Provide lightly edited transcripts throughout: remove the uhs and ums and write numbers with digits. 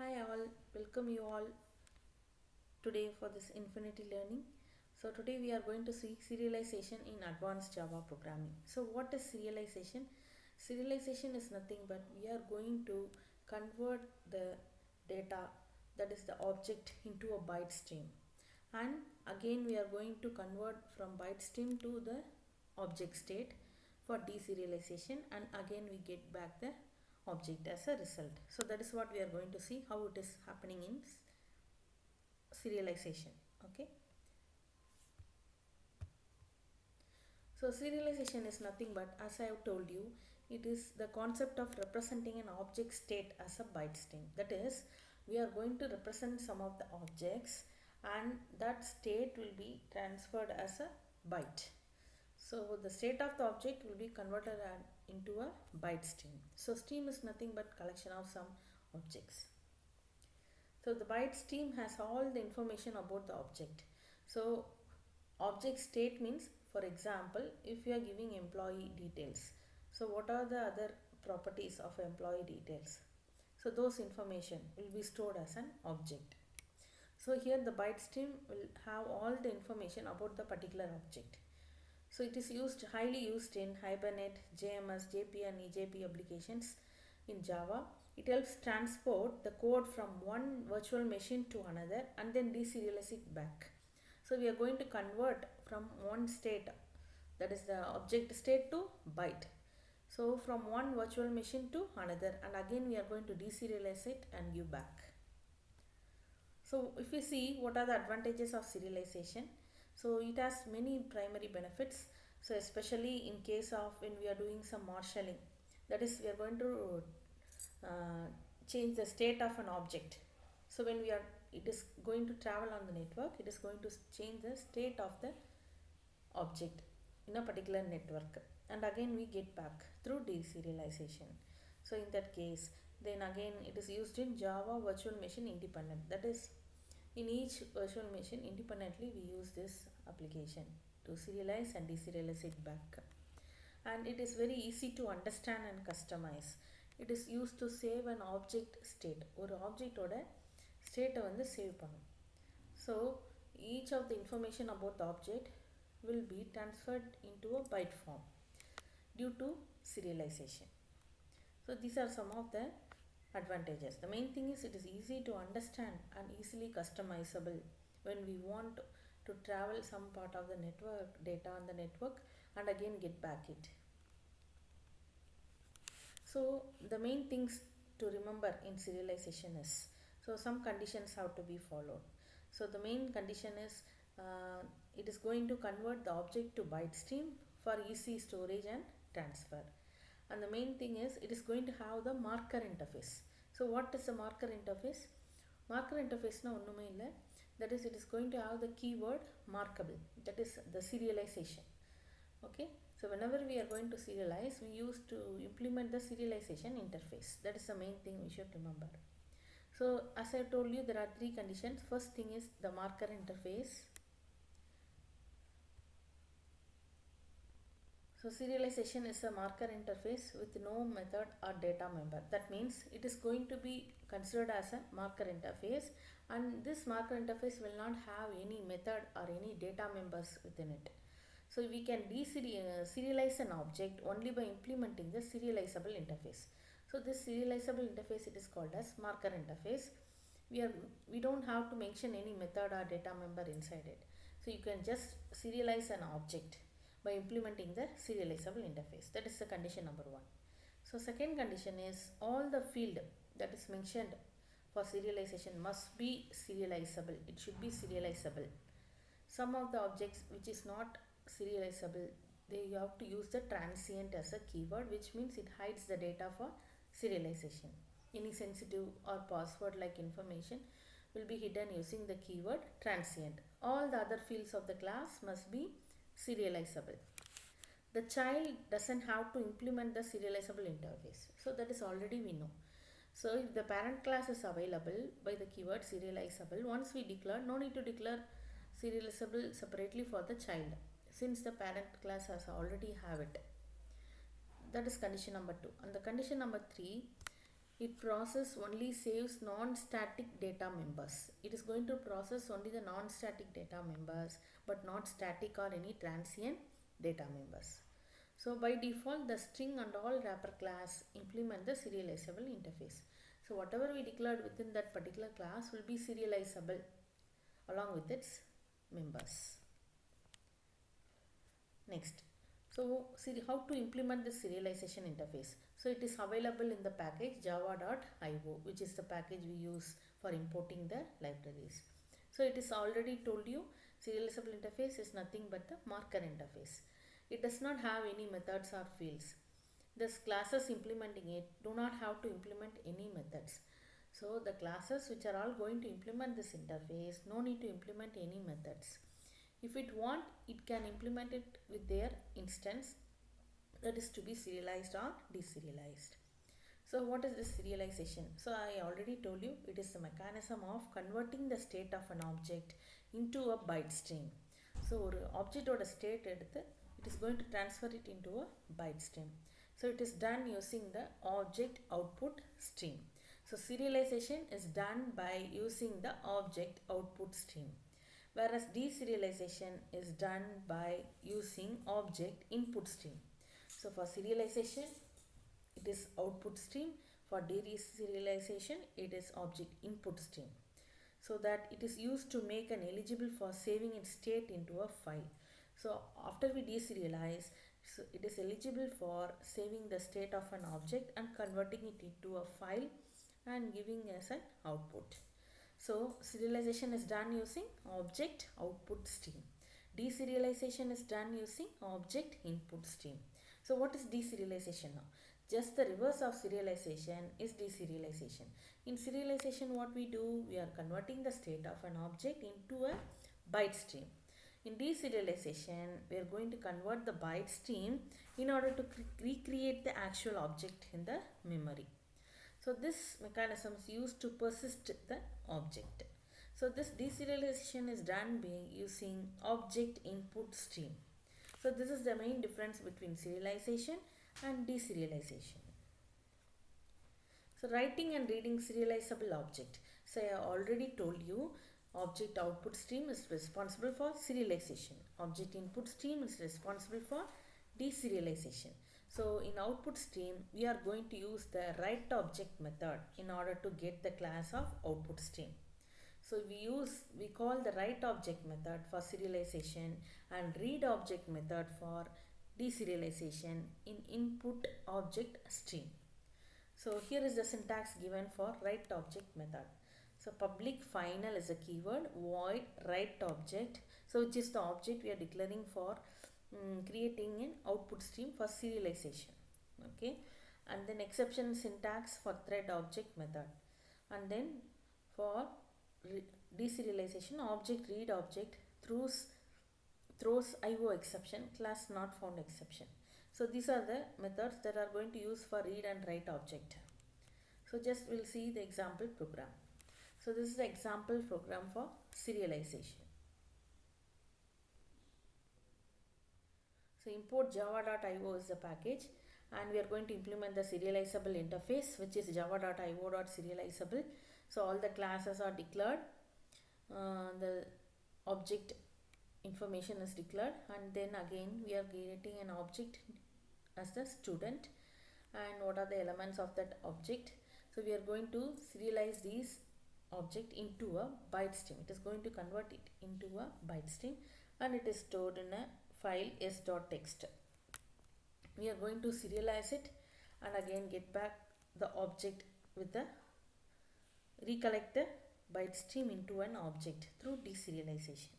Hi all, welcome you all today for this Infinity Learning. So today we are going to see serialization in advanced Java programming. So what is serialization? Serialization is nothing but we are going to convert the data, that is the object, into a byte stream. And again we are going to convert from byte stream to the object state for deserialization, and again we get back the object as a result. So that is what we are going to see how it is happening in serialization. Okay, so serialization is nothing but, as I have told you, it is the concept of representing an object state as a byte stream. That is, we are going to represent some of the objects and that state will be transferred as a byte. So the state of the object will be converted into a byte stream. So stream is nothing but collection of some objects. So the byte stream has all the information about the object. So object state means, for example, if you are giving employee details, so what are the other properties of employee details? So those information will be stored as an object. So here the byte stream will have all the information about the particular object. So it is highly used in Hibernate, JMS, JP and EJP applications in Java. It helps transport the code from one virtual machine to another and then deserialize it back. So we are going to convert from one state, that is the object state, to byte. So from one virtual machine to another, and again we are going to deserialize it and give back. So if we see what are the advantages of serialization, so it has many primary benefits. So especially in case of when we are doing some marshalling, that is we are going to uh, change the state of an object. So when it is going to travel on the network, it is going to change the state of the object in a particular network, and again we get back through deserialization. So in that case, then again it is used in Java virtual machine independent, that is in each virtual machine independently we use this application to serialize and deserialize it back. And it is very easy to understand and customize. It is used to save an object state. ஒரு ஆப்ஜெக்டோட ஸ்டேட்டை வந்து save பண்ணும். So each of the information about the object will be transferred into a byte form due to serialization. So these are some of the advantages. The main thing is it is easy to understand and easily customizable when we want to travel some part of the network data on the network and again get back it. So the main things to remember in serialization is, so some conditions have to be followed. So the main condition is it is going to convert the object to byte stream for easy storage and transfer. And the main thing is it is going to have the marker interface. So what is the marker interface? Marker interface na onnume illa, that is it is going to have the keyword markable, that is the serialization. Okay, so whenever we are going to serialize, we used to implement the serialization interface. That is the main thing we should remember. So as I told you, there are three conditions. First thing is the marker interface. So serialization is a marker interface with no method or data member. That means it is going to be considered as a marker interface, and this marker interface will not have any method or any data members within it. So we can serialize an object only by implementing the serializable interface. So this serializable interface, it is called as marker interface. We don't have to mention any method or data member inside it. So you can just serialize an object by implementing the serializable interface. That is the condition number one. So second condition is all the field that is mentioned for serialization must be serializable. It should be serializable. Some of the objects which is not serializable, they have to use the transient as a keyword, which means it hides the data for serialization. Any sensitive or password like information will be hidden using the keyword transient. All the other fields of the class must be serializable. The child doesn't have to implement the serializable interface. So that is already we know. So if the parent class is available by the keyword serializable, once we declare, no need to declare serializable separately for the child, since the parent class has already have it. That is condition number two. And the condition number three, It process only saves non-static data members. It is going to process only the non-static data members but not static or any transient data members. So by default the string and all wrapper class implement the serializable interface. So whatever we declared within that particular class will be serializable along with its members. Next, so how to implement the serialization interface. So it is available in the package java.io, which is the package we use for importing the libraries. So it is already told you serializable interface is nothing but the marker interface. It does not have any methods or fields. Thus classes implementing it do not have to implement any methods. So the classes which are all going to implement this interface no need to implement any methods. If it want, it can implement it with their instance, that is to be serialized or deserialized. So what is this serialization? So I already told you it is the mechanism of converting the state of an object into a byte stream. So ஒரு object state எடுத்து it is going to transfer it into a byte stream. So it is done using the object output stream. So serialization is done by using the object output stream, whereas deserialization is done by using object input stream. So for serialization it is output stream, for deserialization it is object input stream, so that it is used to make an eligible for saving its state into a file. So after we deserialize, so it is eligible for saving the state of an object and converting it into a file and giving as an output. So serialization is done using object output stream. Deserialization is done using object input stream. So what is deserialization now? Just the reverse of serialization is deserialization. In serialization what we do? We are converting the state of an object into a byte stream. In deserialization we are going to convert the byte stream in order to recreate the actual object in the memory. So this mechanism is used to persist the object. So this deserialization is done by using object input stream. So this is the main difference between serialization and deserialization. So writing and reading serializable object. So I already told you object output stream is responsible for serialization. Object input stream is responsible for deserialization. So in output stream we are going to use the write object method in order to get the class of output stream. So we call the write object method for serialization and read object method for deserialization in input object stream. So here is the syntax given for write object method. So public final is a keyword, void write object, so which is the object we are declaring for creating an output stream for serialization. Okay, and then exception syntax for thread object method, and then for deserialization object read object throws IO exception, class not found exception. So these are the methods that are going to use for read and write object. So just we'll see the example program. So this is the example program for serialization. So import java.io is the package, and we are going to implement the serializable interface, which is java.io.serializable. So all the classes are declared, the object information is declared, and then again we are creating an object as the student, and what are the elements of that object. So we are going to serialize these object into a byte stream. It is going to convert it into a byte stream, and it is stored in a file s.txt. We are going to serialize it and again get back the object with the recollect the byte stream into an object through deserialization.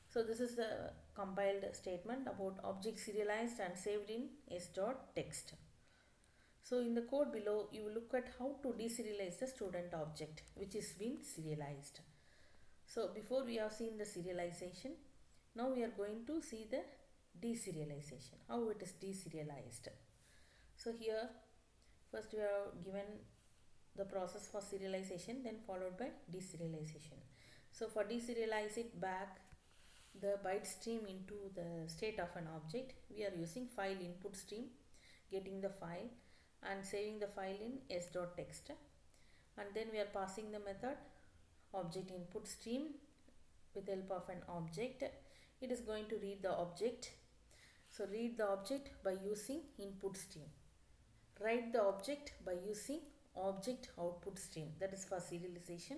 So this is the compiled statement about object serialized and saved in s.txt. So in the code below you will look at how to deserialize the student object which is been serialized. So before we have seen the serialization, now we are going to see the deserialization, how it is deserialized. So here first we have given the process for serialization, then followed by deserialization. So for deserialize it back the byte stream into the state of an object, we are using file input stream, getting the file, and saving the file in s.txt, and then we are passing the method object input stream with help of an object. It is going to read the object. So read the object by using input stream. Write the object by using object output stream. That is for serialization.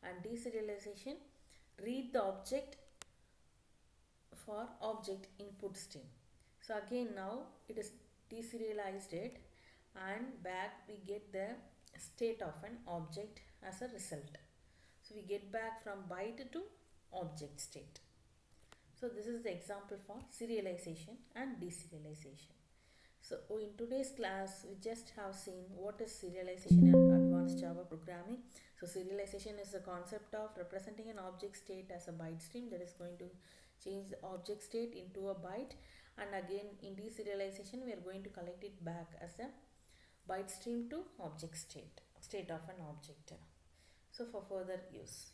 And deserialization, read the object for object input stream. So again now it is deserialized it, and back we get the state of an object as a result. So we get back from byte to object state. So this is the example for serialization and deserialization. So in today's class, we just have seen what is serialization in advanced Java programming. So serialization is the concept of representing an object state as a byte stream that is going to change the object state into a byte. And again in deserialization, we are going to collect it back as a byte stream to object state of an object. So for further use.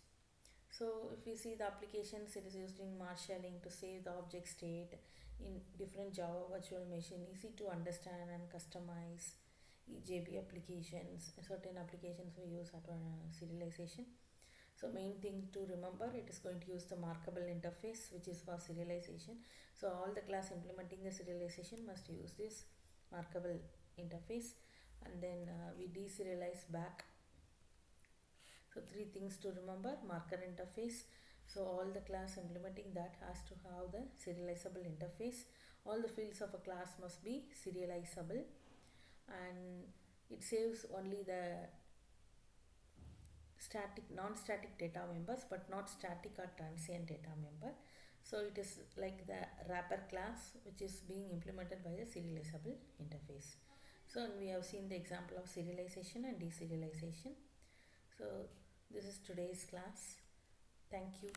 So if we see the applications, it is using marshalling to save the object state in different Java virtual machine, easy to understand and customize. EJB applications, certain applications we use serialization. So main thing to remember, it is going to use the markable interface which is for serialization. So all the class implementing the serialization must use this markable interface, and then we deserialize back. So three things to remember: marker interface. So all the class implementing that has to have the serializable interface. All the fields of a class must be serializable, and it saves only the static, non-static data members, but not static or transient data member. So it is like the wrapper class which is being implemented by the serializable interface. So we have seen the example of serialization and deserialization. So this is today's class. Thank you.